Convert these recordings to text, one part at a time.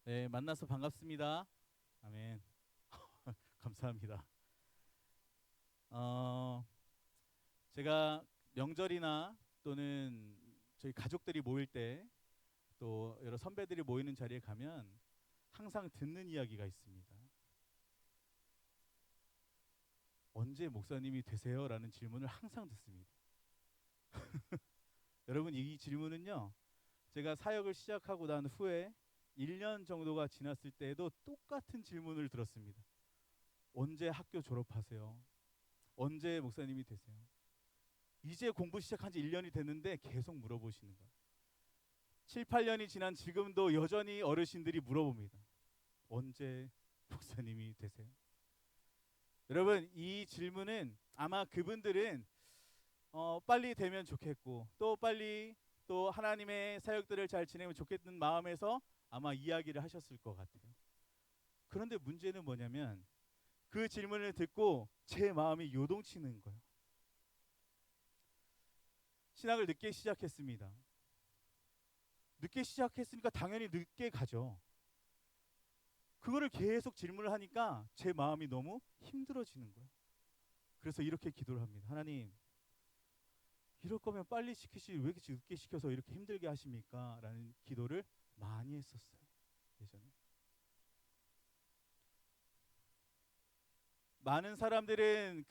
네, 만나서 반갑습니다. 아멘. 감사합니다. 어, 제가 명절이나 또는 저희 가족들이 모일 때 또 여러 선배들이 모이는 자리에 가면 항상 듣는 이야기가 있습니다. 언제 목사님이 되세요? 라는 질문을 항상 듣습니다. 여러분, 이 질문은요, 제가 사역을 시작하고 난 후에 1년 정도가 지났을 때에도 똑같은 질문을 들었습니다. 언제 학교 졸업하세요? 언제 목사님이 되세요? 이제 공부 시작한 지 1년이 됐는데 계속 물어보시는 거예요. 7, 8년이 지난 지금도 여전히 어르신들이 물어봅니다. 언제 목사님이 되세요? 여러분, 이 질문은 아마 그분들은 빨리 되면 좋겠고 또 빨리 또 하나님의 사역들을 잘 지내면 좋겠는 마음에서 아마 이야기를 하셨을 것 같아요. 그런데 문제는 뭐냐면 그 질문을 듣고 제 마음이 요동치는 거예요. 신학을 늦게 시작했습니다. 늦게 시작했으니까 당연히 늦게 가죠. 그거를 계속 질문을 하니까 제 마음이 너무 힘들어지는 거예요. 그래서 이렇게 기도를 합니다. 하나님, 이럴 거면 빨리 시키시 왜 이렇게 늦게 시켜서 이렇게 힘들게 하십니까? 라는 기도를 많이 했었어요. 예전에. 많은 사람들은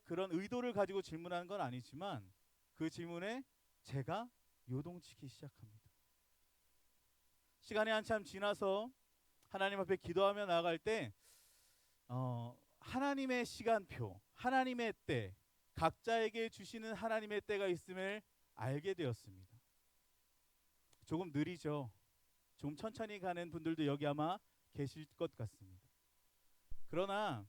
그런 의도를 가지고 질문하는 건 아니지만 그 질문에 제가 요동치기 시작합니다. 시간이 한참 지나서 하나님 앞에 기도하며 나아갈 때 하나님의 시간표, 하나님의 때, 각자에게 주시는 하나님의 때가 있음을 알게 되었습니다. 조금 느리죠. 좀 천천히 가는 분들도 여기 아마 계실 것 같습니다. 그러나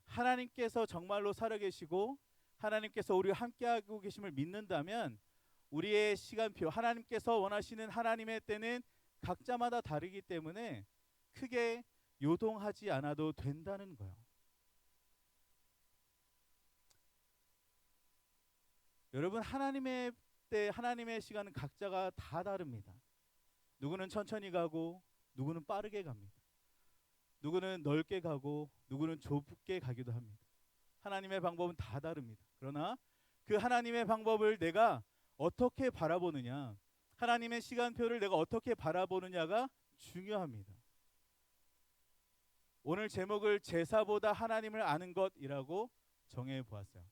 하나님께서 정말로 살아계시고 하나님께서 우리와 함께하고 계심을 믿는다면 우리의 시간표, 하나님께서 원하시는 하나님의 때는 각자마다 다르기 때문에 크게 요동하지 않아도 된다는 거예요. 여러분, 하나님의 때, 하나님의 시간은 각자가 다 다릅니다. 누구는 천천히 가고 누구는 빠르게 갑니다. 누구는 넓게 가고 누구는 좁게 가기도 합니다. 하나님의 방법은 다 다릅니다. 그러나 그 하나님의 방법을 내가 어떻게 바라보느냐, 하나님의 시간표를 내가 어떻게 바라보느냐가 중요합니다. 오늘 제목을 제사보다 하나님을 아는 것이라고 정해 보았어요.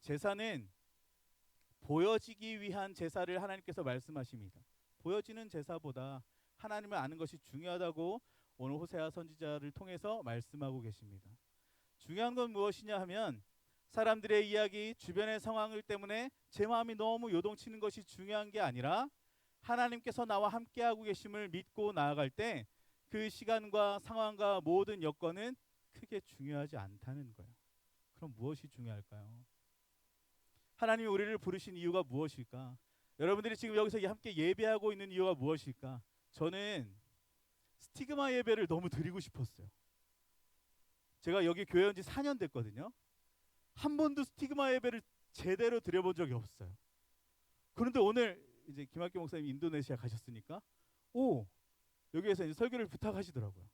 제사는 보여지기 위한 제사를 하나님께서 말씀하십니다. 보여지는 제사보다 하나님을 아는 것이 중요하다고 오늘 호세아 선지자를 통해서 말씀하고 계십니다. 중요한 건 무엇이냐 하면 사람들의 이야기, 주변의 상황을 때문에 제 마음이 너무 요동치는 것이 중요한 게 아니라 하나님께서 나와 함께하고 계심을 믿고 나아갈 때 그 시간과 상황과 모든 여건은 크게 중요하지 않다는 거예요. 그럼 무엇이 중요할까요? 하나님이 우리를 부르신 이유가 무엇일까? 여러분들이 지금 여기서 함께 예배하고 있는 이유가 무엇일까? 저는 스티그마 예배를 너무 드리고 싶었어요. 제가 여기 교회 온 지 4년 됐거든요. 한 번도 스티그마 예배를 제대로 드려본 적이 없어요. 그런데 오늘 이제 김학규 목사님이 인도네시아 가셨으니까 여기에서 이제 설교를 부탁하시더라고요.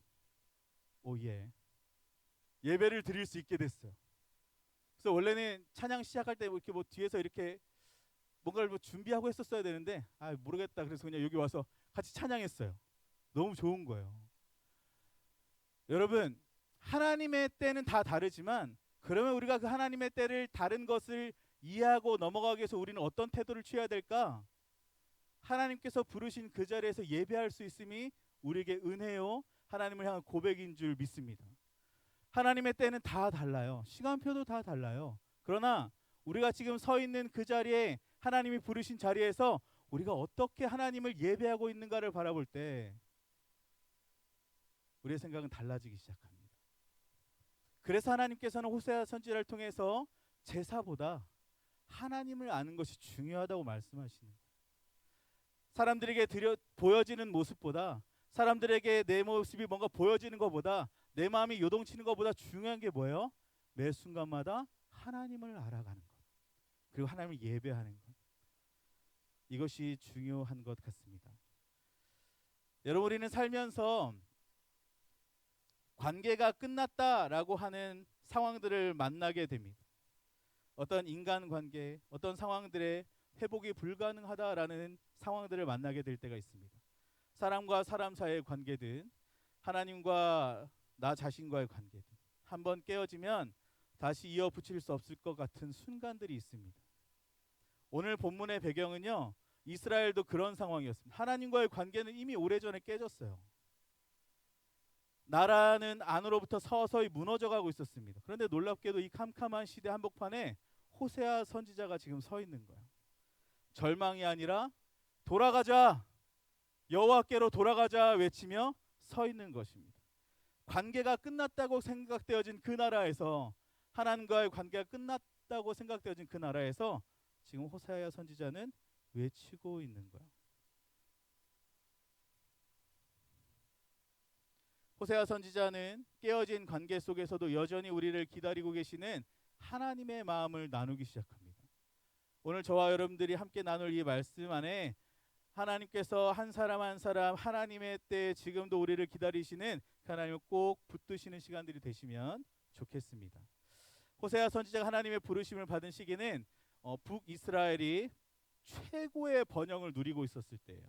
예. 예배를 드릴 수 있게 됐어요. 그래서 원래는 찬양 시작할 때 이렇게 뒤에서 이렇게 뭔가를 준비하고 했었어야 되는데 모르겠다. 그래서 그냥 여기 와서 같이 찬양했어요. 너무 좋은 거예요. 여러분, 하나님의 때는 다 다르지만 그러면 우리가 그 하나님의 때를 다른 것을 이해하고 넘어가기 위해서 우리는 어떤 태도를 취해야 될까? 하나님께서 부르신 그 자리에서 예배할 수 있음이 우리에게 은혜요, 하나님을 향한 고백인 줄 믿습니다. 하나님의 때는 다 달라요. 시간표도 다 달라요. 그러나 우리가 지금 서 있는 그 자리에 하나님이 부르신 자리에서 우리가 어떻게 하나님을 예배하고 있는가를 바라볼 때 우리의 생각은 달라지기 시작합니다. 그래서 하나님께서는 호세아 선지자를 통해서 제사보다 하나님을 아는 것이 중요하다고 말씀하시는 거예요. 사람들에게 보여지는 모습보다, 사람들에게 내 모습이 뭔가 보여지는 것보다, 내 마음이 요동치는 것보다 중요한 게 뭐예요? 매 순간마다 하나님을 알아가는 것, 그리고 하나님을 예배하는 것, 이것이 중요한 것 같습니다. 여러분, 우리는 살면서 관계가 끝났다라고 하는 상황들을 만나게 됩니다. 어떤 인간관계, 어떤 상황들에 회복이 불가능하다라는 상황들을 만나게 될 때가 있습니다. 사람과 사람 사이의 관계든 하나님과 나 자신과의 관계든 한번 깨어지면 다시 이어붙일 수 없을 것 같은 순간들이 있습니다. 오늘 본문의 배경은요, 이스라엘도 그런 상황이었습니다. 하나님과의 관계는 이미 오래전에 깨졌어요. 나라는 안으로부터 서서히 무너져가고 있었습니다. 그런데 놀랍게도 이 캄캄한 시대 한복판에 호세아 선지자가 지금 서 있는 거예요. 절망이 아니라 돌아가자, 여호와께로 돌아가자 외치며 서 있는 것입니다. 관계가 끝났다고 생각되어진 그 나라에서, 하나님과의 관계가 끝났다고 생각되어진 그 나라에서 지금 호세아 선지자는 외치고 있는 거예요. 호세아 선지자는 깨어진 관계 속에서도 여전히 우리를 기다리고 계시는 하나님의 마음을 나누기 시작합니다. 오늘 저와 여러분들이 함께 나눌 이 말씀 안에 하나님께서 한 사람 한 사람 하나님의 때에 지금도 우리를 기다리시는 그 하나님을 꼭 붙드시는 시간들이 되시면 좋겠습니다. 호세아 선지자가 하나님의 부르심을 받은 시기는 북이스라엘이 최고의 번영을 누리고 있었을 때예요.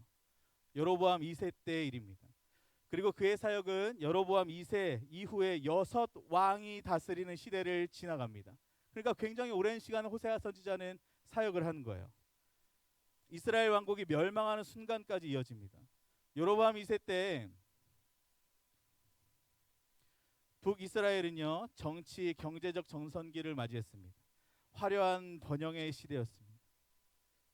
여로보암 2세 때의 일입니다. 그리고 그의 사역은 여로보암 2세 이후에 6왕이 다스리는 시대를 지나갑니다. 그러니까 굉장히 오랜 시간 호세아 선지자는 사역을 하는 거예요. 이스라엘 왕국이 멸망하는 순간까지 이어집니다. 여로보암 2세 때 북이스라엘은요, 정치 경제적 정선기를 맞이했습니다. 화려한 번영의 시대였습니다.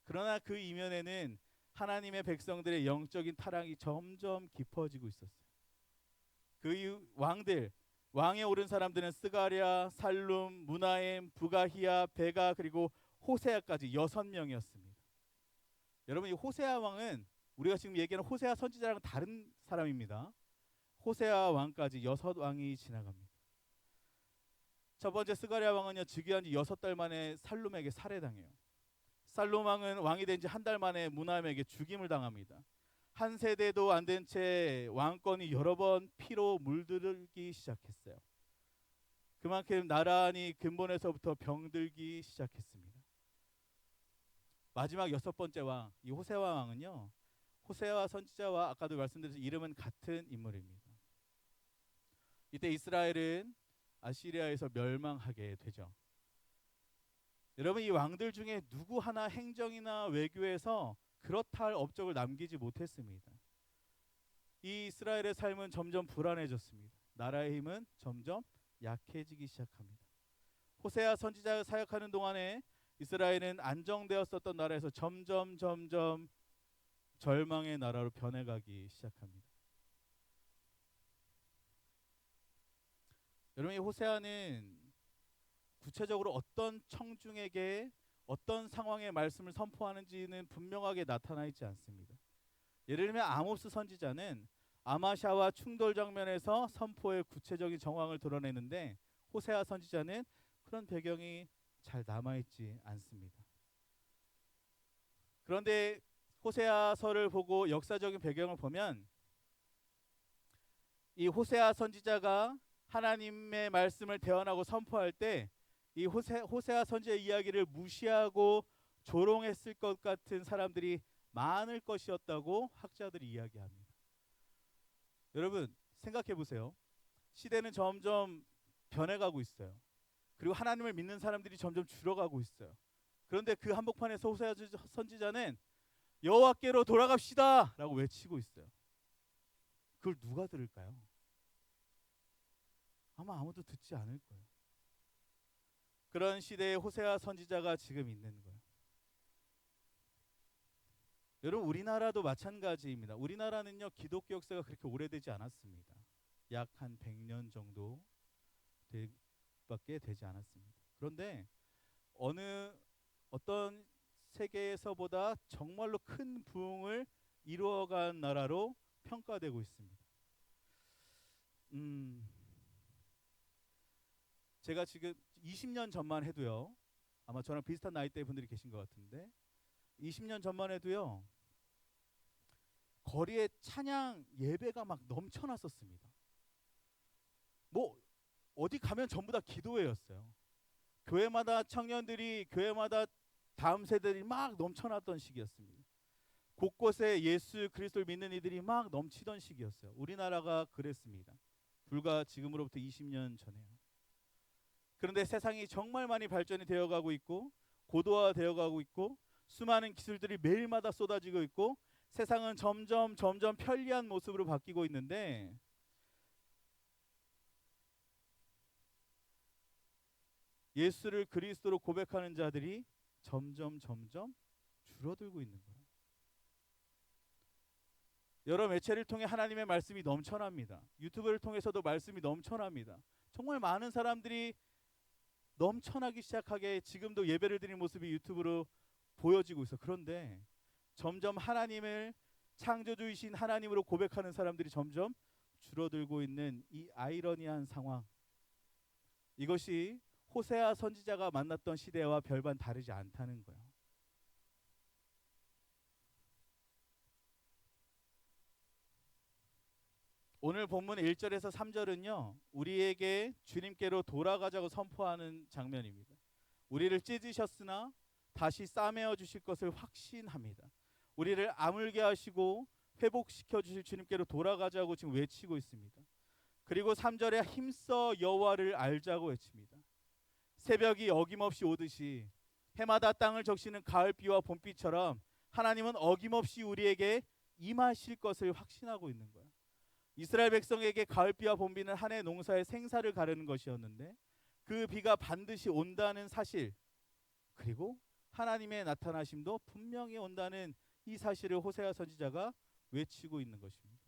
그러나 그 이면에는 하나님의 백성들의 영적인 타락이 점점 깊어지고 있었어요. 그 이후 왕에 오른 사람들은 스가랴, 살룸, 무나엠, 부가히야, 베가 그리고 호세아까지 6명이었습니다. 여러분, 이 호세아 왕은 우리가 지금 얘기하는 호세아 선지자랑 다른 사람입니다. 호세아 왕까지 6왕이 지나갑니다. 첫 번째 스가랴 왕은요, 즉위한 지 6달 만에 살룸에게 살해당해요. 살룸 왕은 왕이 된 지 한 달 만에 무나엠에게 죽임을 당합니다. 한 세대도 안 된 채 왕권이 여러 번 피로 물들기 시작했어요. 그만큼 나란히 근본에서부터 병들기 시작했습니다. 마지막 6번째 왕, 이 호세아 왕은요, 호세아 선지자와 아까도 말씀드렸듯이 이름은 같은 인물입니다. 이때 이스라엘은 아시리아에서 멸망하게 되죠. 여러분, 이 왕들 중에 누구 하나 행정이나 외교에서 그렇다 할 업적을 남기지 못했습니다. 이 이스라엘의 삶은 점점 불안해졌습니다. 나라의 힘은 점점 약해지기 시작합니다. 호세아 선지자가 사역하는 동안에 이스라엘은 안정되었었던 나라에서 점점 절망의 나라로 변해가기 시작합니다. 여러분, 이 호세아는 구체적으로 어떤 청중에게 어떤 상황의 말씀을 선포하는지는 분명하게 나타나 있지 않습니다. 예를 들면 아모스 선지자는 아마샤와 충돌 장면에서 선포의 구체적인 정황을 드러내는데, 호세아 선지자는 그런 배경이 잘 남아있지 않습니다. 그런데 호세아서를 보고 역사적인 배경을 보면 이 호세아 선지자가 하나님의 말씀을 대언하고 선포할 때 이 호세아 선지자의 이야기를 무시하고 조롱했을 것 같은 사람들이 많을 것이었다고 학자들이 이야기합니다. 여러분, 생각해 보세요. 시대는 점점 변해가고 있어요. 그리고 하나님을 믿는 사람들이 점점 줄어가고 있어요. 그런데 그 한복판에서 호세아 선지자는 여호와께로 돌아갑시다 라고 외치고 있어요. 그걸 누가 들을까요? 아마 아무도 듣지 않을 거예요. 그런 시대에 호세아 선지자가 지금 있는 거예요. 여러분, 우리나라도 마찬가지입니다. 우리나라는요, 기독교 역사가 그렇게 오래되지 않았습니다. 약 한 100년 정도 밖에 되지 않았습니다. 그런데 어떤 세계에서보다 정말로 큰 부흥을 이루어간 나라로 평가되고 있습니다. 제가 지금 20년 전만 해도요, 아마 저랑 비슷한 나이대 분들이 계신 것 같은데 20년 전만 해도요, 거리에 찬양 예배가 막 넘쳐났었습니다. 뭐 어디 가면 전부 다 기도회였어요. 교회마다 청년들이, 교회마다 다음 세대들이 막 넘쳐났던 시기였습니다. 곳곳에 예수 그리스도를 믿는 이들이 막 넘치던 시기였어요. 우리나라가 그랬습니다. 불과 지금으로부터 20년 전에요. 그런데 세상이 정말 많이 발전이 되어가고 있고 고도화되어 가고 있고 수많은 기술들이 매일마다 쏟아지고 있고 세상은 점점 편리한 모습으로 바뀌고 있는데, 예수를 그리스도로 고백하는 자들이 점점 줄어들고 있는 거예요. 여러 매체를 통해 하나님의 말씀이 넘쳐납니다. 유튜브를 통해서도 말씀이 넘쳐납니다. 정말 많은 사람들이 넘쳐나기 시작하게 지금도 예배를 드리는 모습이 유튜브로 보여지고 있어. 그런데 점점 하나님을 창조주이신 하나님으로 고백하는 사람들이 점점 줄어들고 있는 이 아이러니한 상황, 이것이 호세아 선지자가 만났던 시대와 별반 다르지 않다는 거예요. 오늘 본문 1절에서 3절은요, 우리에게 주님께로 돌아가자고 선포하는 장면입니다. 우리를 찢으셨으나 다시 싸매어 주실 것을 확신합니다. 우리를 아물게 하시고 회복시켜 주실 주님께로 돌아가자고 지금 외치고 있습니다. 그리고 3절에 힘써 여호와를 알자고 외칩니다. 새벽이 어김없이 오듯이 해마다 땅을 적시는 가을비와 봄비처럼 하나님은 어김없이 우리에게 임하실 것을 확신하고 있는 거예요. 이스라엘 백성에게 가을비와 봄비는 한 해 농사의 생사를 가르는 것이었는데 그 비가 반드시 온다는 사실, 그리고 하나님의 나타나심도 분명히 온다는 이 사실을 호세아 선지자가 외치고 있는 것입니다.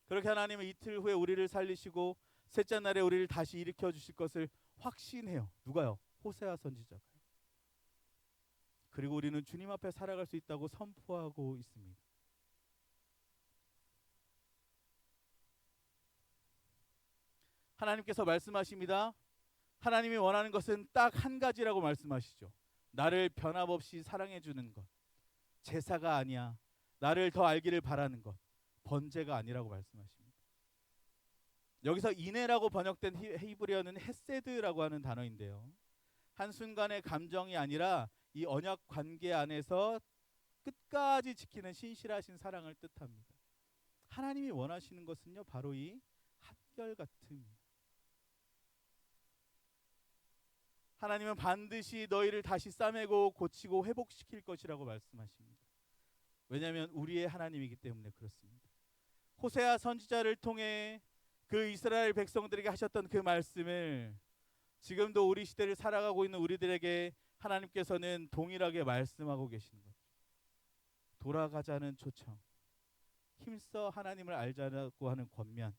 그렇게 하나님은 이틀 후에 우리를 살리시고 셋째 날에 우리를 다시 일으켜 주실 것을 확신해요. 누가요? 호세아 선지자가요. 그리고 우리는 주님 앞에 살아갈 수 있다고 선포하고 있습니다. 하나님께서 말씀하십니다. 하나님이 원하는 것은 딱 한 가지라고 말씀하시죠. 나를 변함없이 사랑해 주는 것, 제사가 아니야. 나를 더 알기를 바라는 것, 번제가 아니라고 말씀하십니다. 여기서 인애라고 번역된 히브리어는 헤세드라고 하는 단어인데요, 한순간의 감정이 아니라 이 언약 관계 안에서 끝까지 지키는 신실하신 사랑을 뜻합니다. 하나님이 원하시는 것은요, 바로 이 한결같음입니다. 하나님은 반드시 너희를 다시 싸매고 고치고 회복시킬 것이라고 말씀하십니다. 왜냐하면 우리의 하나님이기 때문에 그렇습니다. 호세아 선지자를 통해 그 이스라엘 백성들에게 하셨던 그 말씀을 지금도 우리 시대를 살아가고 있는 우리들에게 하나님께서는 동일하게 말씀하고 계시는 거죠. 돌아가자는 초청, 힘써 하나님을 알자고 하는 권면,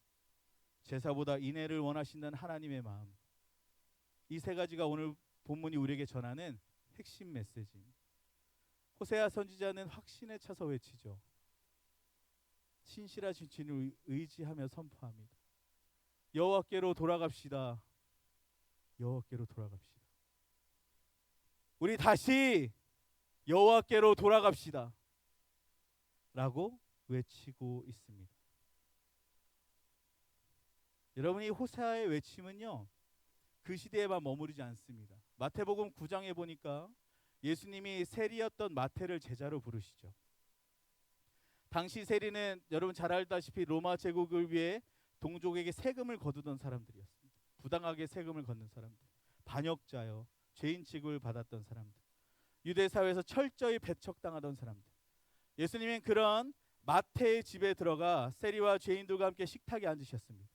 제사보다 인애를 원하신다는 하나님의 마음, 이 세 가지가 오늘 본문이 우리에게 전하는 핵심 메시지입니다. 호세아 선지자는 확신에 차서 외치죠. 신실하신 주님을 의지하며 선포합니다. 여호와께로 돌아갑시다. 여호와께로 돌아갑시다. 우리 다시 여호와께로 돌아갑시다 라고 외치고 있습니다. 여러분, 이 호세아의 외침은요, 그 시대에만 머무르지 않습니다. 마태복음 9장에 보니까 예수님이 세리였던 마태를 제자로 부르시죠. 당시 세리는 여러분 잘 알다시피 로마 제국을 위해 동족에게 세금을 거두던 사람들이었습니다. 부당하게 세금을 걷는 사람들, 반역자요, 죄인 취급을 받았던 사람들, 유대 사회에서 철저히 배척당하던 사람들. 예수님은 그런 마태의 집에 들어가 세리와 죄인들과 함께 식탁에 앉으셨습니다.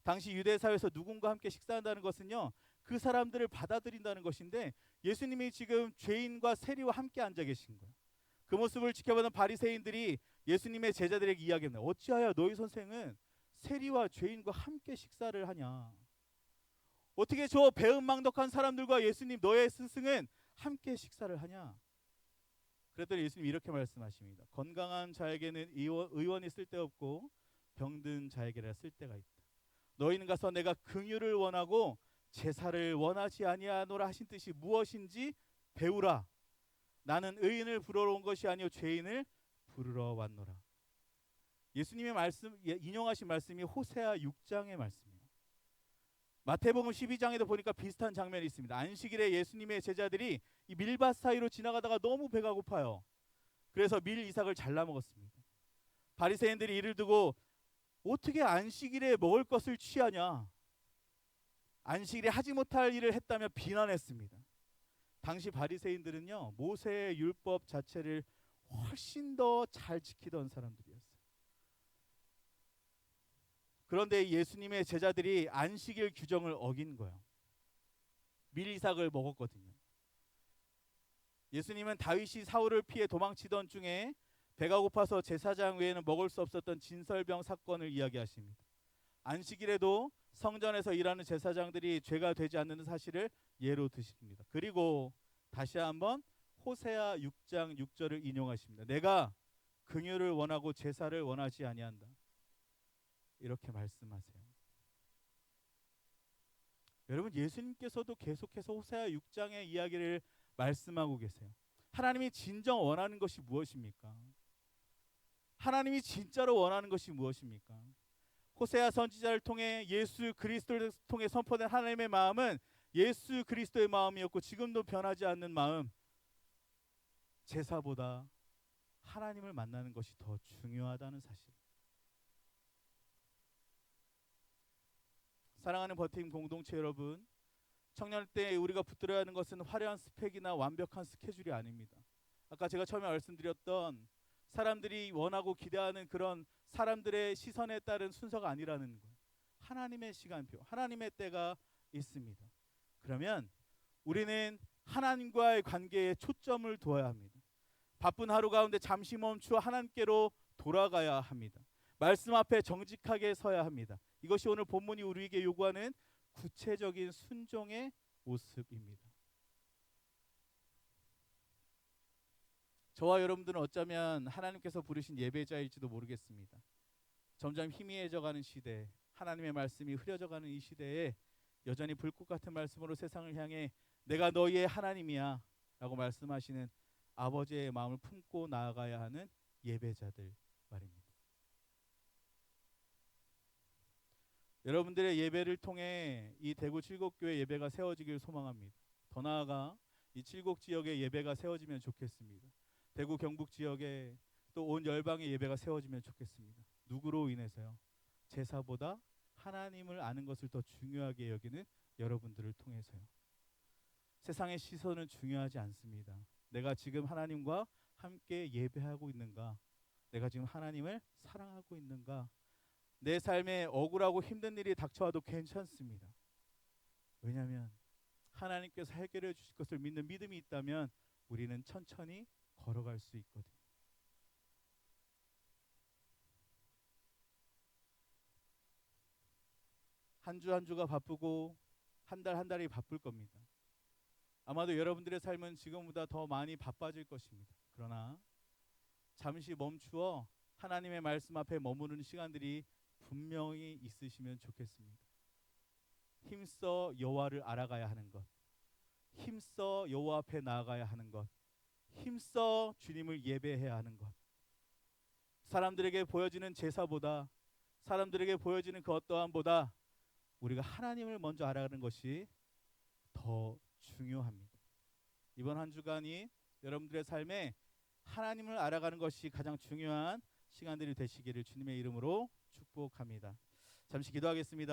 당시 유대 사회에서 누군가 함께 식사한다는 것은요, 그 사람들을 받아들인다는 것인데, 예수님이 지금 죄인과 세리와 함께 앉아 계신 거예요. 그 모습을 지켜보던 바리새인들이 예수님의 제자들에게 이야기합니다. 어찌하여 너희 선생은 세리와 죄인과 함께 식사를 하냐? 어떻게 저 배은망덕한 사람들과 예수님 너의 스승은 함께 식사를 하냐? 그랬더니 예수님이 이렇게 말씀하십니다. 건강한 자에게는 의원이 쓸데없고 병든 자에게라 쓸데가 있다. 너희는 가서 내가 긍휼을 원하고 제사를 원하지 아니하노라 하신 뜻이 무엇인지 배우라. 나는 의인을 부르러 온 것이 아니요 죄인을 부르러 왔노라. 예수님의 말씀 인용하신 말씀이 호세아 6장의 말씀이에요. 마태복음 12장에도 보니까 비슷한 장면이 있습니다. 안식일에 예수님의 제자들이 이 밀밭 사이로 지나가다가 너무 배가 고파요. 그래서 밀 이삭을 잘라 먹었습니다. 바리새인들이 이를 두고 어떻게 안식일에 먹을 것을 취하냐, 안식일에 하지 못할 일을 했다며 비난했습니다. 당시 바리새인들은요, 모세의 율법 자체를 훨씬 더 잘 지키던 사람들이었어요. 그런데 예수님의 제자들이 안식일 규정을 어긴 거예요. 밀이삭을 먹었거든요. 예수님은 다윗이 사울을 피해 도망치던 중에 배가 고파서 제사장 외에는 먹을 수 없었던 진설병 사건을 이야기하십니다. 안식일에도 성전에서 일하는 제사장들이 죄가 되지 않는 사실을 예로 드십니다. 그리고 다시 한번 호세아 6장 6절을 인용하십니다. 내가 긍휼을 원하고 제사를 원하지 아니한다. 이렇게 말씀하세요. 여러분, 예수님께서도 계속해서 호세아 6장의 이야기를 말씀하고 계세요. 하나님이 진정 원하는 것이 무엇입니까? 하나님이 진짜로 원하는 것이 무엇입니까? 호세아 선지자를 통해 예수 그리스도를 통해 선포된 하나님의 마음은 예수 그리스도의 마음이었고 지금도 변하지 않는 마음, 제사보다 하나님을 만나는 것이 더 중요하다는 사실. 사랑하는 버팀 공동체 여러분, 청년 때 우리가 붙들어야 하는 것은 화려한 스펙이나 완벽한 스케줄이 아닙니다. 아까 제가 처음에 말씀드렸던 사람들이 원하고 기대하는 그런 사람들의 시선에 따른 순서가 아니라는 거예요. 하나님의 시간표, 하나님의 때가 있습니다. 그러면 우리는 하나님과의 관계에 초점을 두어야 합니다. 바쁜 하루 가운데 잠시 멈추어 하나님께로 돌아가야 합니다. 말씀 앞에 정직하게 서야 합니다. 이것이 오늘 본문이 우리에게 요구하는 구체적인 순종의 모습입니다. 저와 여러분들은 어쩌면 하나님께서 부르신 예배자일지도 모르겠습니다. 점점 희미해져가는 시대, 하나님의 말씀이 흐려져가는 이 시대에 여전히 불꽃 같은 말씀으로 세상을 향해 내가 너희의 하나님이야 라고 말씀하시는 아버지의 마음을 품고 나아가야 하는 예배자들 말입니다. 여러분들의 예배를 통해 이 대구 칠곡교회 예배가 세워지길 소망합니다. 더 나아가 이 칠곡 지역의 예배가 세워지면 좋겠습니다. 대구 경북 지역에 또 온 열방의 예배가 세워지면 좋겠습니다. 누구로 인해서요? 제사보다 하나님을 아는 것을 더 중요하게 여기는 여러분들을 통해서요. 세상의 시선은 중요하지 않습니다. 내가 지금 하나님과 함께 예배하고 있는가? 내가 지금 하나님을 사랑하고 있는가? 내 삶에 억울하고 힘든 일이 닥쳐와도 괜찮습니다. 왜냐하면 하나님께서 해결해 주실 것을 믿는 믿음이 있다면 우리는 천천히 걸어갈 수 있거든요. 한 주 한 주가 바쁘고 한 달 한 달이 바쁠 겁니다. 아마도 여러분들의 삶은 지금보다 더 많이 바빠질 것입니다. 그러나 잠시 멈추어 하나님의 말씀 앞에 머무르는 시간들이 분명히 있으시면 좋겠습니다. 힘써 여호와를 알아가야 하는 것, 힘써 여호와 앞에 나아가야 하는 것, 힘써 주님을 예배해야 하는 것. 사람들에게 보여지는 제사보다, 사람들에게 보여지는 그 어떠함보다 우리가 하나님을 먼저 알아가는 것이 더 중요합니다. 이번 한 주간이 여러분들의 삶에 하나님을 알아가는 것이 가장 중요한 시간들이 되시기를 주님의 이름으로 축복합니다. 잠시 기도하겠습니다.